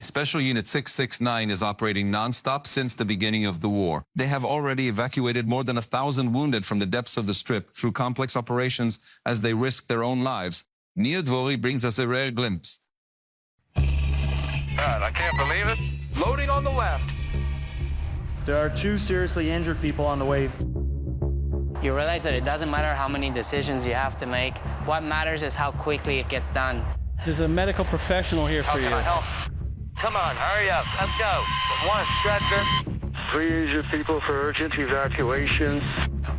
Special Unit 669 is operating non-stop since the beginning of the war. They have already evacuated more than 1,000 wounded from the depths of the Strip through complex operations as they risk their own lives. Nia Dvori brings us a rare glimpse. God, I can't believe it. Loading on the left. There are 2 seriously injured people on the way. You realize that it doesn't matter how many decisions you have to make. What matters is how quickly it gets done. There's a medical professional here for you. How can I help? Come on, hurry up. Let's go. 1 stretcher. 3 injured people for urgent evacuation.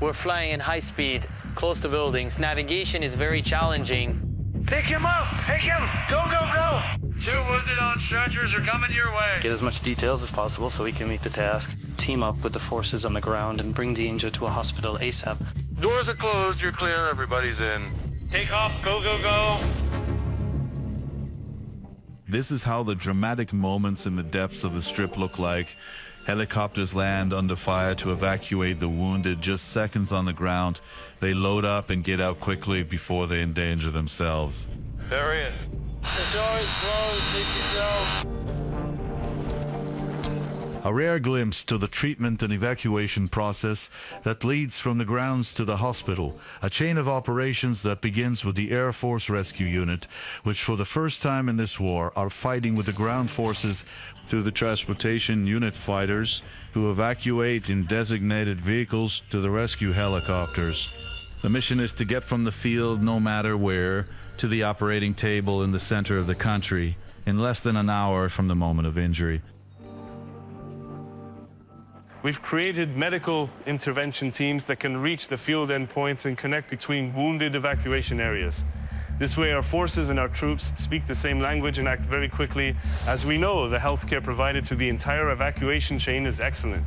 We're flying in high speed, close to buildings. Navigation is very challenging. Pick him up. Pick him. Go, go, go. 2 wounded on stretchers are coming your way. Get as much details as possible so we can meet the task. Team up with the forces on the ground and bring the injured to a hospital ASAP. Doors are closed. You're clear. Everybody's in. Take off. Go, go, go. This is how the dramatic moments in the depths of the Strip look like. Helicopters land under fire to evacuate the wounded just seconds on the ground. They load up and get out quickly before they endanger themselves. There he is. The door is closed. We can go. A rare glimpse to the treatment and evacuation process that leads from the grounds to the hospital, a chain of operations that begins with the Air Force Rescue Unit, which for the first time in this war are fighting with the ground forces through the transportation unit fighters who evacuate in designated vehicles to the rescue helicopters. The mission is to get from the field, no matter where, to the operating table in the center of the country in less than an hour from the moment of injury. We've created medical intervention teams that can reach the field endpoints and connect between wounded evacuation areas. This way, our forces and our troops speak the same language and act very quickly, as we know the healthcare provided to the entire evacuation chain is excellent.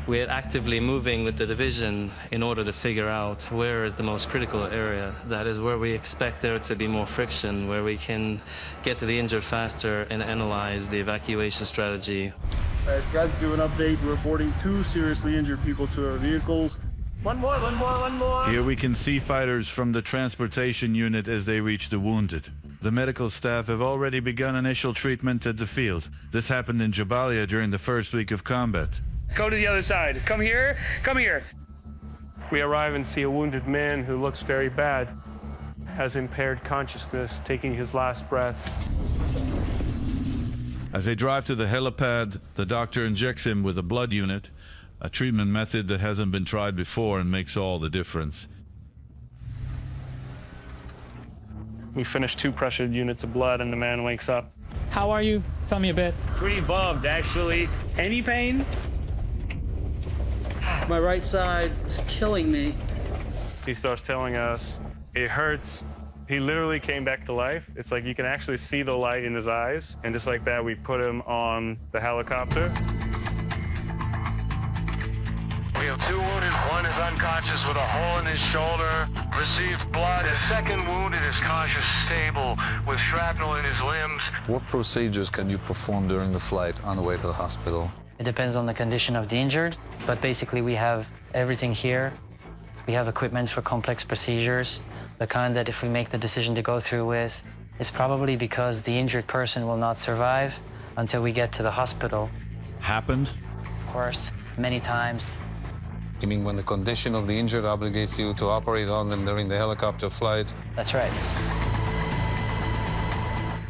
We're actively moving with the division in order to figure out where is the most critical area. That is where we expect there to be more friction, where we can get to the injured faster and analyze the evacuation strategy. Guys, do an update. We're boarding 2 seriously injured people to our vehicles. One more. Here we can see fighters from the transportation unit as they reach the wounded. The medical staff have already begun initial treatment at the field. This happened in Jabalia during the first week of combat. Go to the other side. Come here. Come here. We arrive and see a wounded man who looks very bad, has impaired consciousness, taking his last breath. As they drive to the helipad, the doctor injects him with a blood unit, a treatment method that hasn't been tried before and makes all the difference. We finish 2 pressure units of blood and the man wakes up. How are you? Tell me a bit. Pretty bummed, actually. Any pain? My right side is killing me. He starts telling us it hurts. He literally came back to life. It's like you can actually see the light in his eyes. And just like that, we put him on the helicopter. We have 2 wounded. 1 is unconscious with a hole in his shoulder. Received blood. The second wounded is conscious, stable, with shrapnel in his limbs. What procedures can you perform during the flight on the way to the hospital? It depends on the condition of the injured, but basically we have everything here. We have equipment for complex procedures, the kind that if we make the decision to go through with, it's probably because the injured person will not survive until we get to the hospital. Happened? Of course, many times. You mean when the condition of the injured obligates you to operate on them during the helicopter flight? That's right.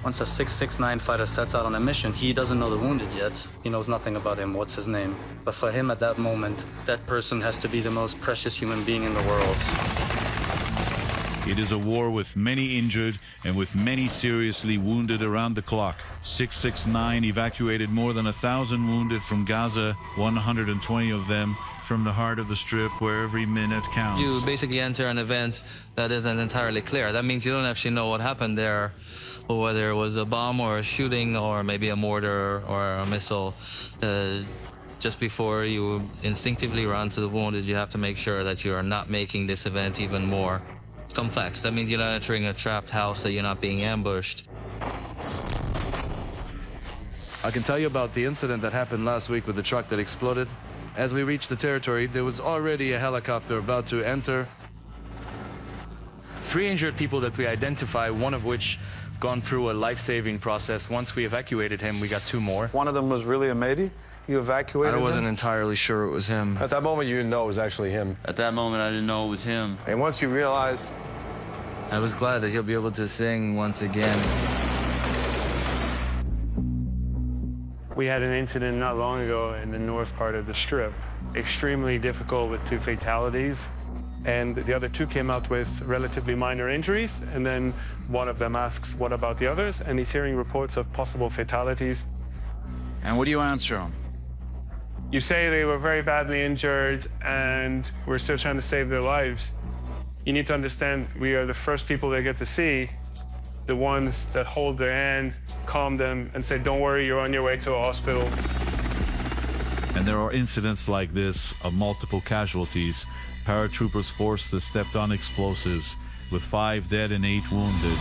Once a 669 fighter sets out on a mission, he doesn't know the wounded yet. He knows nothing about him. What's his name? But for him at that moment, that person has to be the most precious human being in the world. It is a war with many injured and with many seriously wounded around the clock. 669 evacuated more than 1,000 wounded from Gaza, 120 of them from the heart of the Strip, where every minute counts. You basically enter an event that isn't entirely clear. That means you don't actually know what happened there, or whether it was a bomb or a shooting or maybe a mortar or a missile. Just before you instinctively run to the wounded, you have to make sure that you are not making this event even more complex. That means you're not entering a trapped house, that you're not being ambushed. I can tell you about the incident that happened last week with the truck that exploded. As we reached the territory, there was already a helicopter about to enter. 3 injured people that we identify, one of which gone through a life-saving process. Once we evacuated him, we got 2 more. One of them was really a matey. You evacuated I wasn't him? entirely sure it was him. At that moment, you didn't know it was actually him. At that moment, I didn't know it was him. And once you realize... I was glad that he'll be able to sing once again. We had an incident not long ago in the north part of the Strip. Extremely difficult with 2 fatalities. And the other 2 came out with relatively minor injuries. And then one of them asks, what about the others? And he's hearing reports of possible fatalities. And what do you answer him? You say they were very badly injured and we're still trying to save their lives. You need to understand we are the first people they get to see, the ones that hold their hand, calm them, and say, don't worry, you're on your way to a hospital. And there are incidents like this of multiple casualties. Paratroopers forced the stepped on explosives with 5 dead and 8 wounded.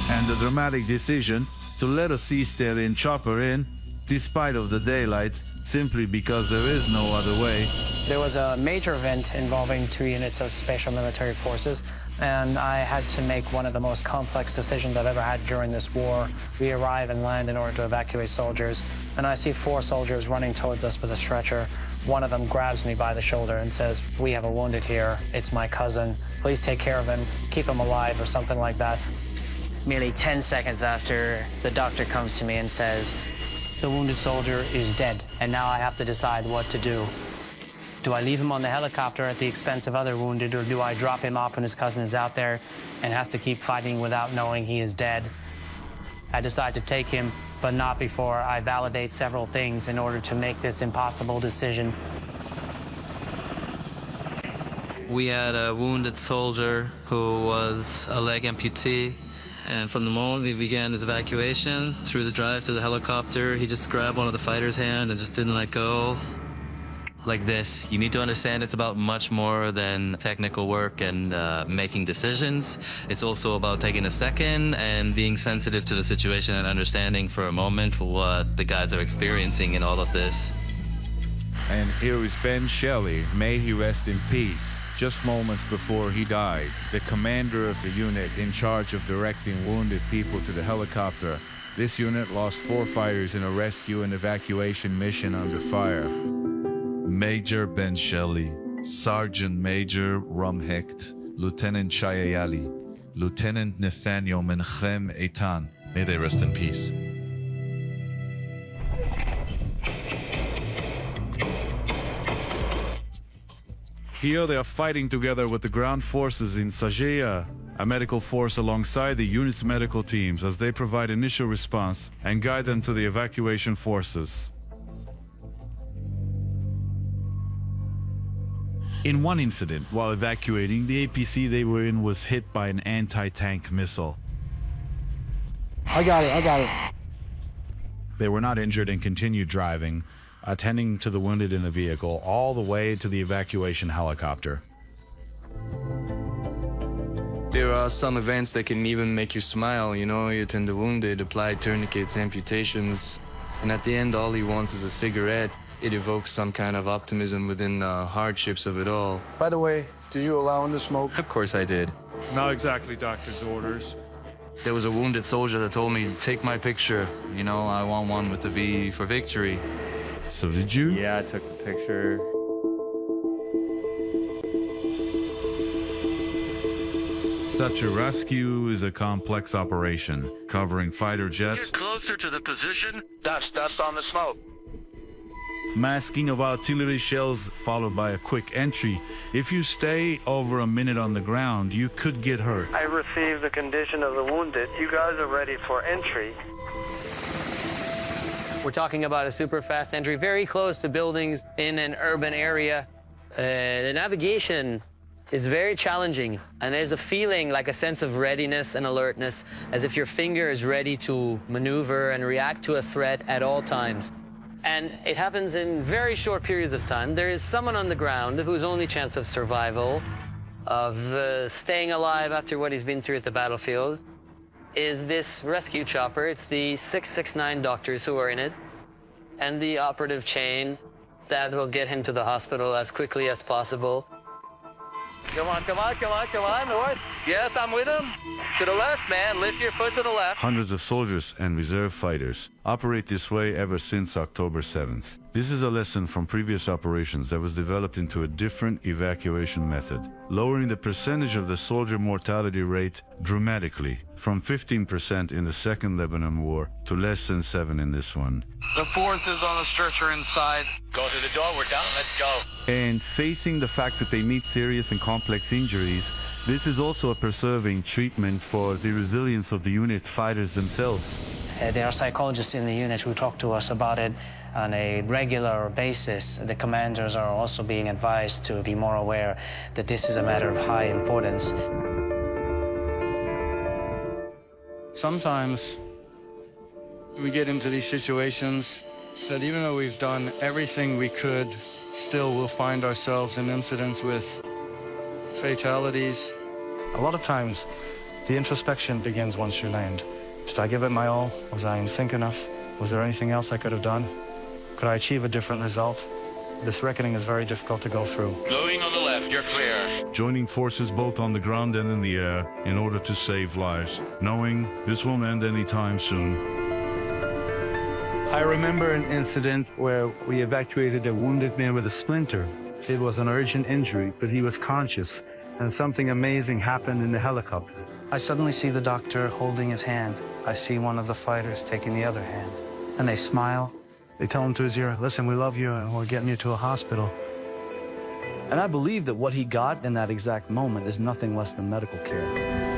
And the dramatic decision to let a C-Sterling chopper in, despite of the daylight, simply because there is no other way. There was a major event involving 2 units of Special Military Forces, and I had to make one of the most complex decisions I've ever had during this war. We arrive and land in order to evacuate soldiers, and I see 4 soldiers running towards us with a stretcher. One of them grabs me by the shoulder and says, we have a wounded here. It's my cousin. Please take care of him. Keep him alive, or something like that. Merely 10 seconds after, the doctor comes to me and says, the wounded soldier is dead, and now I have to decide what to do. Do I leave him on the helicopter at the expense of other wounded, or do I drop him off when his cousin is out there and has to keep fighting without knowing he is dead? I decide to take him, but not before I validate several things in order to make this impossible decision. We had a wounded soldier who was a leg amputee. And from the moment we began his evacuation, through the drive to the helicopter, he just grabbed one of the fighter's hand and just didn't let go. Like this, you need to understand it's about much more than technical work and making decisions. It's also about taking a second and being sensitive to the situation and understanding for a moment what the guys are experiencing in all of this. And here is Ben Shelley, may he rest in peace. Just moments before he died, the commander of the unit in charge of directing wounded people to the helicopter. This unit lost 4 fighters in a rescue and evacuation mission under fire. Major Ben Shelley, Sergeant Major Rum Hecht, Lieutenant Chayayali, Lieutenant Nathaniel Menchem Eitan. May they rest in peace. Here they are fighting together with the ground forces in Sajea, a medical force alongside the unit's medical teams as they provide initial response and guide them to the evacuation forces. In one incident, while evacuating, the APC they were in was hit by an anti-tank missile. I got it. They were not injured and continued driving, attending to the wounded in the vehicle all the way to the evacuation helicopter. There are some events that can even make you smile, you know, you attend the wounded, apply tourniquets, amputations, and at the end all he wants is a cigarette. It evokes some kind of optimism within the hardships of it all. By the way, did you allow him to smoke? Of course I did. Not exactly doctor's orders. There was a wounded soldier that told me, take my picture. You know, I want one with the V for victory. So did you? Yeah, I took the picture. Such a rescue is a complex operation, covering fighter jets, Get closer to the position. Dust on the smoke. masking of artillery shells, followed by a quick entry. If you stay over a minute on the ground, you could get hurt. I received the condition of the wounded. You guys are ready for entry. We're talking about a super fast entry, very close to buildings in an urban area. The navigation is very challenging, and there's a feeling like a sense of readiness and alertness, as if your finger is ready to maneuver and react to a threat at all times. And it happens in very short periods of time. There is someone on the ground whose only chance of survival, of staying alive after what he's been through at the battlefield, is this rescue chopper. It's the 669 doctors who are in it, and the operative chain that will get him to the hospital as quickly as possible. Come on, north. Yes, I'm with him. To the left, man. Lift your foot to the left. Hundreds of soldiers and reserve fighters operate this way ever since October 7th. This is a lesson from previous operations that was developed into a different evacuation method, lowering the percentage of the soldier mortality rate dramatically, from 15% in the Second Lebanon War to less than 7% in this one. The 4th is on a stretcher inside. Go to the door. We're down. Let's go. And facing the fact that they meet serious and complex injuries, this is also a preserving treatment for the resilience of the unit fighters themselves. There are psychologists in the unit who talk to us about it on a regular basis. The commanders are also being advised to be more aware that this is a matter of high importance. Sometimes we get into these situations that even though we've done everything we could, still we'll find ourselves in incidents with fatalities. A lot of times, the introspection begins once you land. Did I give it my all? Was I in sync enough? Was there anything else I could have done? Could I achieve a different result? This reckoning is very difficult to go through. Going on the left. You're clear. Joining forces both on the ground and in the air in order to save lives, knowing this won't end anytime soon. I remember an incident where we evacuated a wounded man with a splinter. It was an urgent injury, but he was conscious, and something amazing happened in the helicopter. I suddenly see the doctor holding his hand. I see one of the fighters taking the other hand. And they smile. They tell him to his ear, listen, we love you and we're getting you to a hospital. And I believe that what he got in that exact moment is nothing less than medical care.